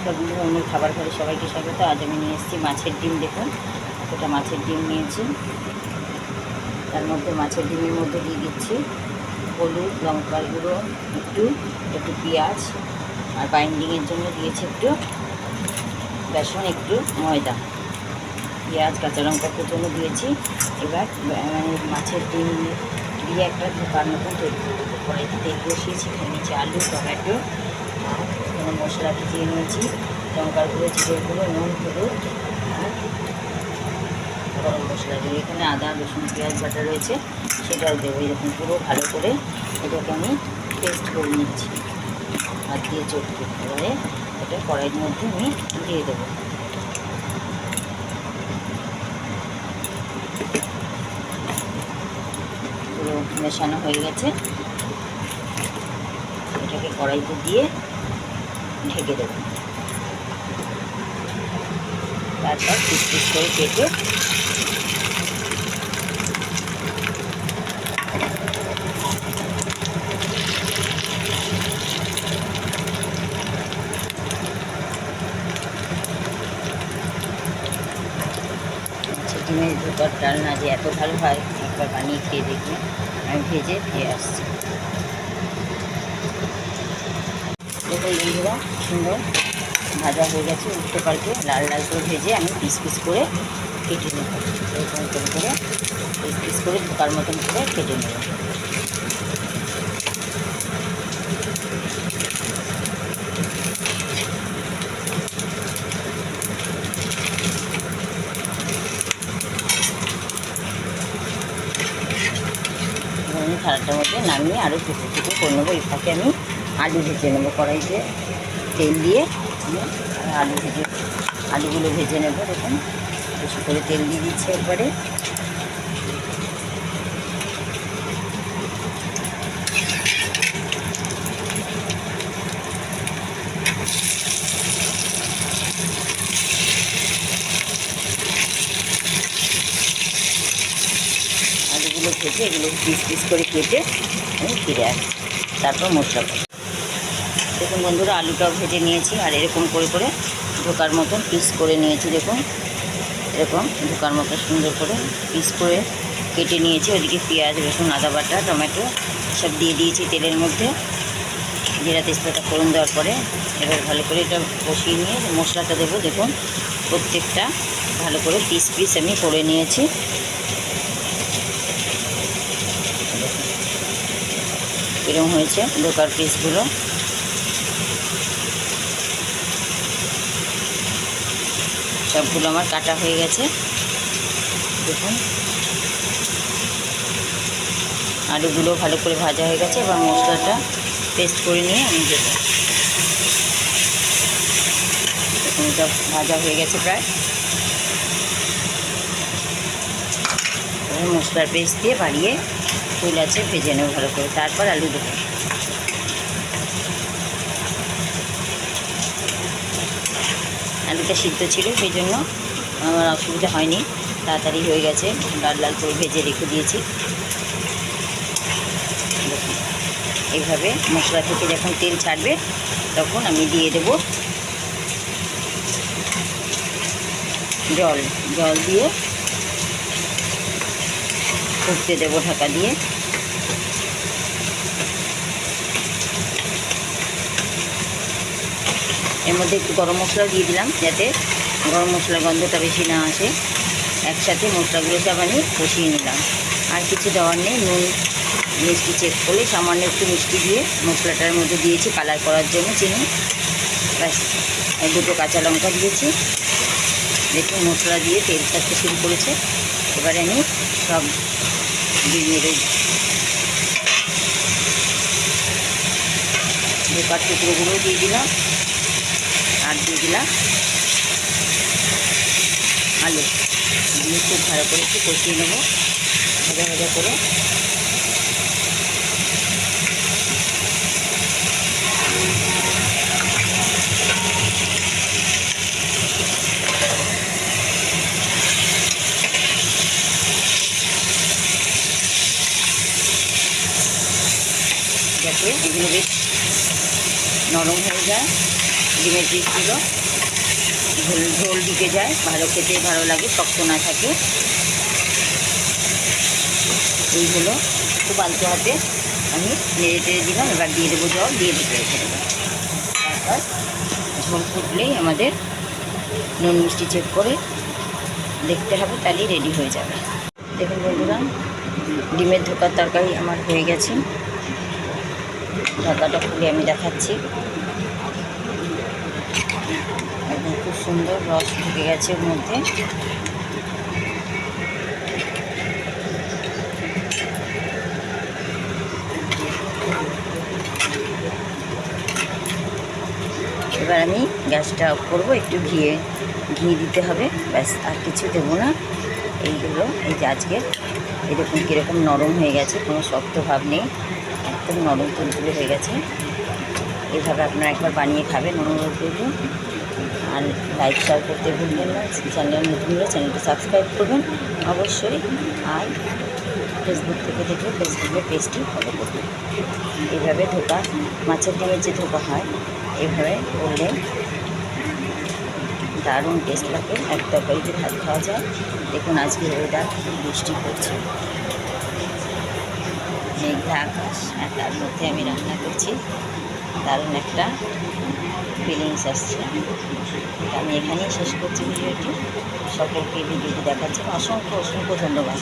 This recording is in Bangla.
নমস্কার বন্ধুরা, অন্য খাবার ঘরে সবাইকে স্বাগত। আজ আমি নিয়ে এসেছি মাছের ডিম। দেখুন, ওটা মাছের ডিম নিয়েছি। তার মধ্যে মাছের ডিমের মধ্যে দিয়ে দিচ্ছি হলুদ, লঙ্কার গুঁড়ো একটু একটু পেঁয়াজ, আর বাইন্ডিংয়ের জন্য দিয়েছি একটু বেসন, একটু ময়দা, পেঁয়াজ, কাঁচা লঙ্কা জন্য দিয়েছি। এবার মাছের ডিম দিয়ে একটা ধোকার মতন তৈরি করবো। কড়াইতে তেল বসিয়েছি, এখানে নিয়েছি আলু, টমেটো, আর এখানে মশলা ভিজিয়ে নিয়েছি, লঙ্কার গুঁড়ো, জিরের গুঁড়ো, নুন, হলুদ আর গরম মশলা দিয়ে এখানে আদা, রসুন, পেঁয়াজ বাটা রয়েছে, সেটাও দেবো। এরকম পুরো ভালো করে এটাকে আমি পেস্ট করে নিচ্ছি হাত দিয়ে চটকে। এবারে এটা কড়াইয়ের মধ্যে আমি দিয়ে দেবো। পুরো মেশানো হয়ে গেছে, এটাকে কড়াইতে দিয়ে ঢেকে দেবো। তারপর পিস পিস করে কেটে ডিমের ধোকার ডালনা যে এত ভালো হয়, একবার বানিয়ে খেয়ে দেখি। আমি ভেজে খেয়ে আসছি। দেখুন বন্ধুরা, সুন্দর ভাজা হয়ে গেছে, উঠতে পাল্টে লাল লাল করে ভেজে আমি পিস পিস করে কেটে নেব। এরকম করে পিস পিস করে ধোকার মতন করে কেটে নেব। আমি থালাটার মধ্যে নামিয়ে আরও টুকরো টুকরো করে নেবো। এই ফাঁকে আমি আলু ভেজে নেবো। কড়াইতে তেল দিয়ে আমি আলুগুলো ভেজে নেব। দেখুন, বেশি করে তেল দিয়ে দিচ্ছি একবারে। আলুগুলো ভেজে এগুলো পিস পিস করে কেটে আমি ফিরে আসি, তারপর মশলা করি। দেখুন বন্ধুরা, আলুটাও ভেজে নিয়েছি, আর এরকম করে করে ধোকার মতন পিস করে নিয়েছি। দেখুন, এরকম ধোকার মতো সুন্দর করে পিস করে কেটে নিয়েছি। ওদিকে পেঁয়াজ, রসুন, আদা বাটা, টমেটো সব দিয়ে দিয়েছি তেলের মধ্যে। জিরা তেজপাতা ফোড়ন দেওয়ার পরে এবার ভালো করে এটা কষিয়ে নিয়ে মশলাটা দেবো। দেখুন, প্রত্যেকটা ভালো করে পিস পিস আমি করে নিয়েছি। এরকম হয়েছে ধোকার পিসগুলো। সবগুলো আমার কাটা হয়ে গেছে। দেখুন, আলুগুলো ভালো করে ভাজা হয়ে গেছে। এবার মশলাটা পেস্ট করে নিয়ে আমি দেবো। দেখুন, এটা ভাজা হয়ে গেছে প্রায়। মশলার পেস্ট দিয়ে বাড়িয়ে ফুল আছে ভেজে নেব ভালো করে, তারপর আলু দেবো। আলুটা সিদ্ধ ছিল, সেই জন্য আমার অসুবিধা হয়নি, তাড়াতাড়ি হয়ে গেছে। লাল লাল করে ভেজে রেখে দিয়েছি। এইভাবে মশলা থেকে যখন তেল ছাড়বে তখন আমি দিয়ে দেব জল দিয়ে ফুটতে দেবো ঢাকা দিয়ে। এর মধ্যে একটু গরম মশলা দিয়ে দিলাম, যাতে গরম মশলার গন্ধটা বেশি না আসে। একসাথে মশলাগুলো সব আমি কষিয়ে নিলাম। আর কিছু দেওয়ার নেই। নুন মিষ্টি চেক করে সামান্য একটু মিষ্টি দিয়ে মশলাটার মধ্যে দিয়েছি কালার করার জন্য, চিনি, ব্যাস। দুটো কাঁচা লঙ্কা দিয়েছি। দেখুন, মশলা দিয়ে তেল ছাড়তে শুরু করেছে। এবারে আমি সব ডিমের ধোকার টুকরোগুলো দিয়ে দিলাম, আর দিয়ে দিলাম আলু দিয়ে খুব ভালো করে একটু কষিয়ে নেব ভাজা ভাজা করে। যাতে এগুলো বেশ নরম হয়ে যায়, ডিমের পিসগুলো ঝোল ঝোল ঢুকে যায়, ভালো খেতে ভালো লাগে, শক্ত না থাকে। এইগুলো খুব আলতো হাতে আমি নেড়ে টেড়ে দিলাম। এবার দিয়ে দেবো জল, দিয়ে ঢেকে রেখে দেবো। তারপর ঝোল ফুটলেই আমাদের নুন মিষ্টি চেক করে দেখতে হবে, তাহলেই রেডি হয়ে যাবে। দেখুন বন্ধুরা, ডিমের ধোকার তরকারি আমার হয়ে গেছে। ঢাকাটা খুলে আমি দেখাচ্ছি। একদম খুব সুন্দর রস ঢুকে গেছে ওর মধ্যে। এবার আমি গ্যাসটা অফ করবো, একটু ঘি দিতে হবে, ব্যাস, আর কিছু দেবো না। এইগুলো এই যে আজকে এরকম কীরকম নরম হয়ে গেছে, কোনো শক্ত ভাব নেই, একদম নরম তুলতুলে হয়ে গেছে। এইভাবে আপনারা একবার বানিয়ে খাবেন, অনুরোধ করব। আর লাইক শেয়ার করতে ভুলবেন না। চ্যানেল নতুন হলে চ্যানেলটা সাবস্ক্রাইব করবেন অবশ্যই। আর ফেসবুক থেকে দেখলে ফেসবুকের পেজটি ফলো করবেন। এইভাবে ধোকা, মাছের ডিমের যে ধোকা হয়, এইভাবে করলে দারুণ টেস্ট লাগে, এক তরকারিতে ভাত খাওয়া যায়। দেখুন আজকে ওয়েদার বৃষ্টি পড়ছে, মেঘলা আকাশ, আর তার মধ্যে আমি রান্না করছি, দারুণ একটা ফিলিংস আসছে। আমি এখানেই শেষ করছি ভিডিওটি। সকলকে ভিডিওটি দেখার জন্য অসংখ্য অসংখ্য ধন্যবাদ।